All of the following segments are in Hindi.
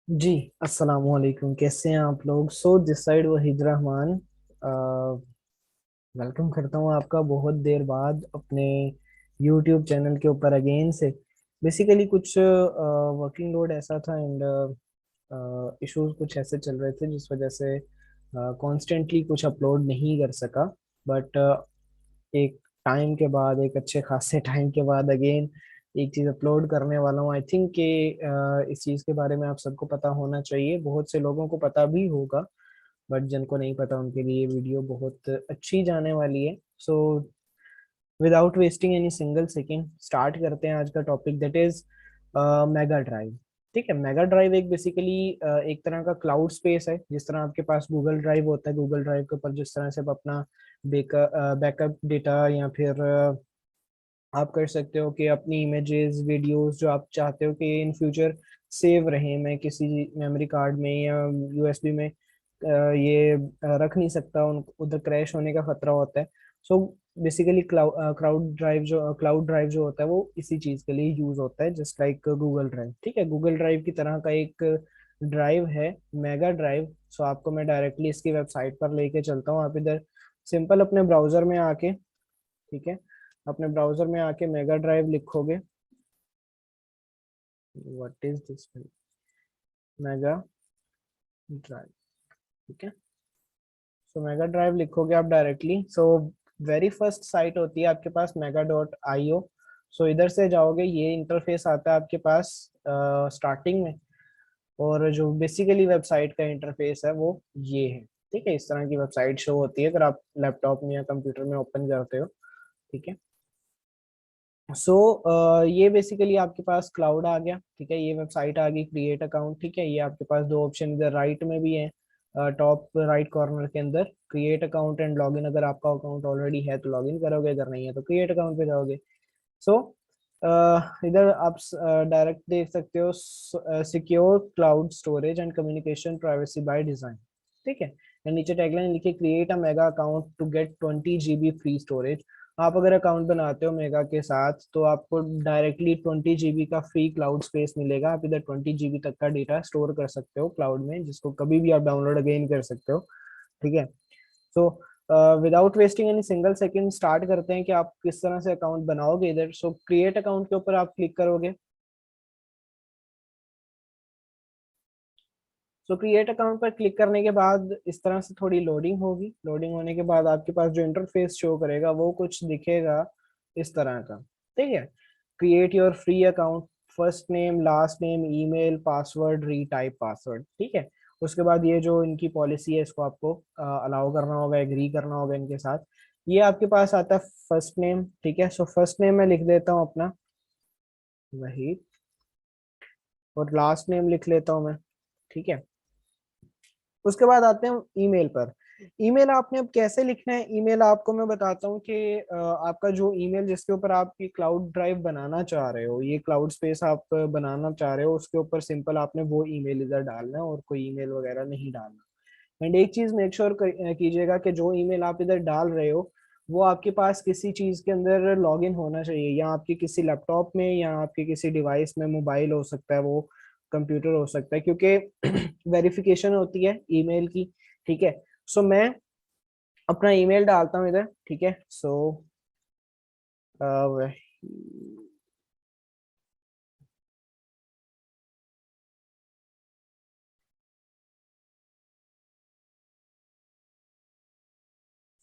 जी। अस्सलाम वालेकुम, कैसे हैं आप लोग? This side Waheed Rahman. Welcome करता हूँ आपका बहुत देर बाद अपने यूट्यूब चैनल के ऊपर अगेन से। बेसिकली कुछ वर्किंग लोड ऐसा था एंड इश्यूज कुछ ऐसे चल रहे थे जिस वजह से कॉन्स्टेंटली कुछ अपलोड नहीं कर सका। बट एक टाइम के बाद, एक अच्छे खासे टाइम के बाद अगेन एक चीज अपलोड करने वाला हूँ। आई थिंक कि इस चीज के बारे में आप सबको पता होना चाहिए, बहुत से लोगों को पता भी होगा, बट जिनको नहीं पता उनके लिए वीडियो बहुत अच्छी जाने वाली है। So without wasting any single second start करते हैं आज का topic, that is mega drive. ठीक है, मेगा ड्राइव एक बेसिकली एक तरह का क्लाउड स्पेस है। जिस तरह आपके पास गूगल ड्राइव होता है, गूगल ड्राइव के ऊपर जिस तरह से आप अपना बैकअप डेटा या फिर आप कर सकते हो कि अपनी इमेजेस वीडियोस जो आप चाहते हो कि इन फ्यूचर सेव रहें, मैं किसी मेमोरी कार्ड में या यूएसबी में ये रख नहीं सकता, उन उधर क्रैश होने का खतरा होता है। सो बेसिकली क्लाउड ड्राइव जो होता है वो इसी चीज के लिए यूज होता है, जस्ट लाइक गूगल ड्राइव। ठीक है, गूगल ड्राइव की तरह का एक ड्राइव है मेगा ड्राइव। सो आपको मैं डायरेक्टली इसकी वेबसाइट पर लेके चलता हूँ। आप इधर सिंपल अपने ब्राउजर में आके, ठीक है, अपने ब्राउजर में आके मेगा ड्राइव लिखोगे। What is this? Mega drive. ठीक है, सो मेगा ड्राइव लिखोगे आप directly. So very first sight होती है आपके पास mega.io। सो इधर से जाओगे, ये इंटरफेस आता है आपके पास स्टार्टिंग में। और जो बेसिकली वेबसाइट का इंटरफेस है वो ये है। ठीक है, इस तरह की वेबसाइट शो होती है अगर आप लैपटॉप में या कंप्यूटर में ओपन करते हो। ठीक है, सो ये बेसिकली आपके पास क्लाउड आ गया। ठीक है, ये वेबसाइट आ गई, क्रिएट अकाउंट। ठीक है, ये आपके पास दो ऑप्शन इधर राइट में भी है, टॉप राइट कॉर्नर के अंदर, क्रिएट अकाउंट एंड लॉगिन। अगर आपका अकाउंट ऑलरेडी है तो लॉगिन करोगे, अगर नहीं है तो क्रिएट अकाउंट पे जाओगे। सो इधर आप डायरेक्ट देख सकते हो, secure cloud storage and communication privacy by design. ठीक है, या नीचे टैगलाइन लिखी, create a mega account to get 20 GB free storage. आप अगर अकाउंट बनाते हो मेगा के साथ तो आपको डायरेक्टली 20 GB का फ्री क्लाउड स्पेस मिलेगा। आप इधर 20 GB तक का डेटा स्टोर कर सकते हो क्लाउड में, जिसको कभी भी आप डाउनलोड अगेन कर सकते हो। ठीक है, so without wasting any single second start करते हैं कि आप किस तरह से अकाउंट बनाओगे। इधर सो क्रिएट अकाउंट के ऊपर आप क्लिक करोगे। सो क्रिएट अकाउंट पर क्लिक करने के बाद इस तरह से थोड़ी लोडिंग होगी। लोडिंग होने के बाद आपके पास जो इंटरफेस शो करेगा वो कुछ दिखेगा इस तरह का। ठीक है, create your free account, first name last name email password retype password. ठीक है, उसके बाद ये जो इनकी पॉलिसी है इसको आपको अलाउ करना होगा, एग्री करना होगा इनके साथ। ये आपके पास आता है फर्स्ट नेम। ठीक है, सो फर्स्ट नेम मैं लिख देता हूँ अपना वही, और लास्ट नेम लिख लेता हूँ मैं। ठीक है, उसके बाद आते हैं ईमेल पर। ईमेल आपने अब कैसे लिखना है, ईमेल आपको मैं बताता हूँ कि आपका जो ईमेल जिसके ऊपर आप ये क्लाउड ड्राइव बनाना चाह रहे हो, ये क्लाउड स्पेस आप बनाना चाह रहे हो, उसके ऊपर सिंपल आपने वो ईमेल इधर डालना है और कोई ईमेल वगैरह नहीं डालना। एंड एक चीज मेक श्योर कीजिएगा कि जो ईमेल आप इधर डाल रहे हो वो आपके पास किसी चीज के अंदर लॉगिन होना चाहिए, या आपके किसी लैपटॉप में या आपके किसी डिवाइस में, मोबाइल हो सकता है वो, कंप्यूटर हो सकता है, क्योंकि वेरिफिकेशन होती है ईमेल की। ठीक है, सो मैं अपना ईमेल डालता हूँ इधर। ठीक है, सो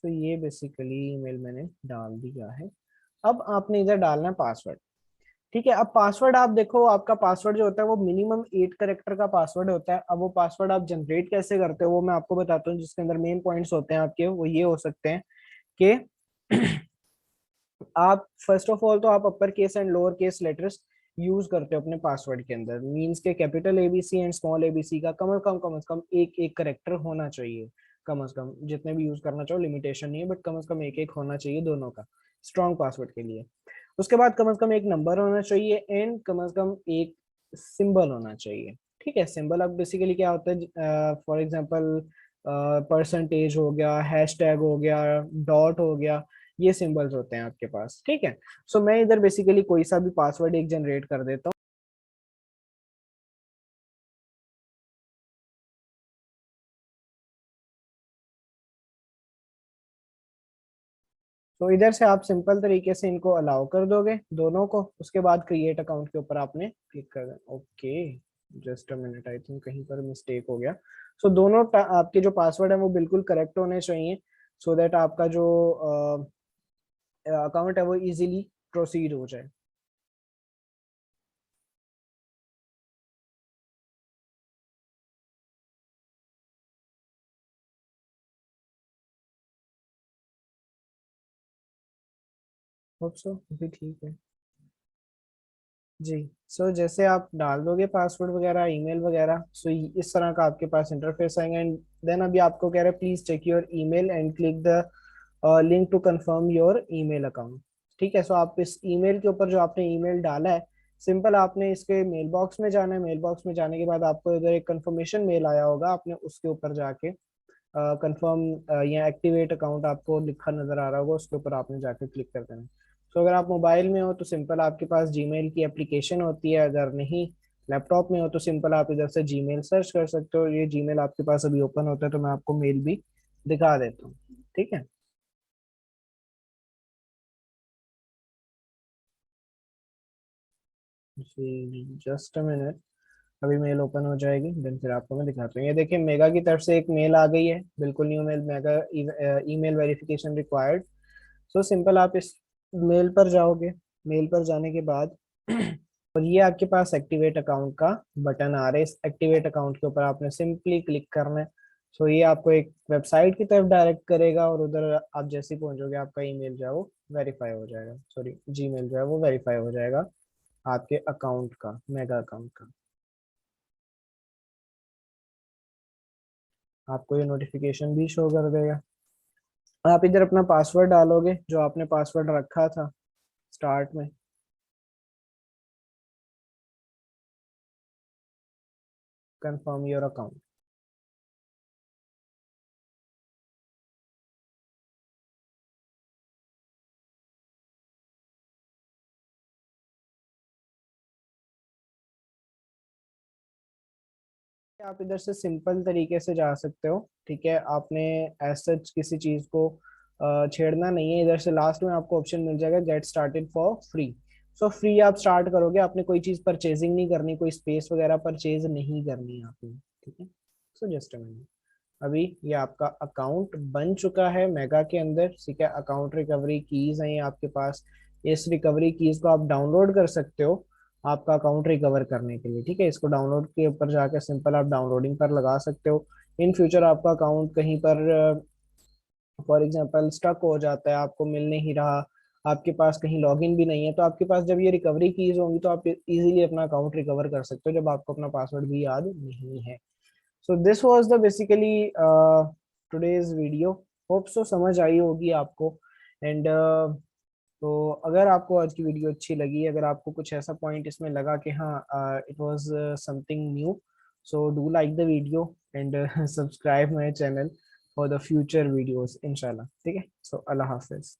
तो ये बेसिकली ईमेल मैंने डाल दिया है। अब आपने इधर डालना है पासवर्ड। ठीक है, अब पासवर्ड आप देखो, आपका पासवर्ड जो होता है वो मिनिमम 8 कैरेक्टर का पासवर्ड होता है। अब वो पासवर्ड आप जनरेट कैसे करते हो वो मैं आपको बताता हूँ, जिसके अंदर मेन पॉइंट्स होते हैं आपके वो ये हो सकते हैं कि आप फर्स्ट ऑफ ऑल तो आप upper case and lower case letters use करते हो अपने पासवर्ड के अंदर। मींस के capital ABC and small ABC का कम से कम एक एक करेक्टर होना चाहिए। कम से कम जितने भी यूज करना चाहो, लिमिटेशन नहीं है, बट कम से कम एक एक होना चाहिए दोनों का, स्ट्रॉन्ग पासवर्ड के लिए। उसके बाद कम से कम एक नंबर होना चाहिए एंड कम से कम एक सिंबल होना चाहिए। ठीक है, सिंबल अब बेसिकली क्या होता है, फॉर एग्जांपल परसेंटेज हो गया, हैशटैग हो गया, डॉट हो गया, ये सिंबल्स होते हैं आपके पास। ठीक है, सो मैं इधर बेसिकली कोई सा भी पासवर्ड एक जनरेट कर देता हूँ। तो इधर से आप सिंपल तरीके से इनको अलाउ कर दोगे दोनों को, उसके बाद क्रिएट अकाउंट के ऊपर आपने क्लिक कर देना। Okay, just a minute, I think कहीं पर मिस्टेक हो गया। सो दोनों आपके जो पासवर्ड है वो बिल्कुल करेक्ट होने चाहिए, सो दैट आपका जो अकाउंट है वो इजीली प्रोसीड हो जाए। होप सो अभी ठीक है जी। सो जैसे आप डाल दोगे पासवर्ड वगैरह, ईमेल वगैरह, सो इस तरह का आपके पास इंटरफेस आएगा। एंड देन अभी आपको कह रहा है please check your email and click the link to confirm your email account. ठीक है, सो आप इस ईमेल के ऊपर जो आपने ईमेल डाला है, सिंपल आपने इसके मेल बॉक्स में जाना है। मेल बॉक्स में जाने के बाद आपको इधर एक कंफर्मेशन मेल आया होगा, आपने उसके ऊपर जाके कंफर्म या एक्टिवेट अकाउंट आपको लिखा नजर आ रहा होगा, उसके ऊपर आपने जाके क्लिक कर देना। तो अगर आप मोबाइल में हो तो सिंपल आपके पास जीमेल की एप्लीकेशन होती है, अगर नहीं लैपटॉप में हो तो सिंपल आप इधर से जीमेल सर्च कर सकते हो। ये जीमेल आपके पास अभी ओपन होता है तो मैं आपको मेल भी दिखा देता हूँ। ठीक है जी, जस्ट अ मिनट, अभी मेल ओपन हो जाएगी, देन फिर आपको मैं दिखाता हूँ। ये देखिए मेगा की तरफ से एक मेल आ गई है, बिल्कुल new mail, mega email verification required. So simple आप इस मेल पर जाओगे, मेल पर जाने के बाद और ये आपके पास एक्टिवेट अकाउंट का बटन आ रहा है, इस एक्टिवेट अकाउंट के ऊपर आपने सिंपली क्लिक करना है। सो ये आपको एक वेबसाइट की तरफ डायरेक्ट करेगा और उधर आप जैसे ही पहुंचोगे आपका ईमेल जो है वो वेरीफाई हो जाएगा, सॉरी जीमेल जो है वो वेरीफाई हो जाएगा आपके अकाउंट का, मेगा अकाउंट का। आपको ये नोटिफिकेशन भी शो कर देगा। आप इधर अपना पासवर्ड डालोगे जो आपने पासवर्ड रखा था स्टार्ट में। Confirm your account. आप इधर से सिंपल तरीके से जा सकते हो। ठीक है, आपने एज सच किसी चीज को छेड़ना नहीं है। इधर से लास्ट में आपको ऑप्शन मिल जाएगा get started for free. So free आप स्टार्ट करोगे, आपने कोई चीज परचेजिंग नहीं करनी, कोई स्पेस वगैरह परचेज नहीं करनी है आपने। ठीक है, सो जस्ट अ मिनट, अभी ये आपका अकाउंट बन चुका है मेगा के अंदर। ठीक है, अकाउंट रिकवरी कीज हैं ये आपके पास, इस रिकवरी कीज को आप डाउनलोड कर सकते हो आपका अकाउंट रिकवर करने के लिए। ठीक है, इसको डाउनलोड के ऊपर जाकर सिंपल आप डाउनलोडिंग पर लगा सकते हो। इन फ्यूचर आपका अकाउंट कहीं पर फॉर एग्जांपल स्टक हो जाता है, आपको मिल नहीं रहा, आपके पास कहीं लॉगिन भी नहीं है, तो आपके पास जब ये रिकवरी कीज होंगी तो आप इजीली अपना अकाउंट रिकवर कर सकते हो जब आपको अपना पासवर्ड भी याद नहीं है। So this was the basically today's video. Hope so समझ आई होगी आपको। एंड तो अगर आपको आज की वीडियो अच्छी लगी, अगर आपको कुछ ऐसा पॉइंट इसमें लगा कि हाँ it was something new, so do like the video and subscribe my channel for the future videos इंशाल्लाह। ठीक है, सो अल्लाह हाफिज।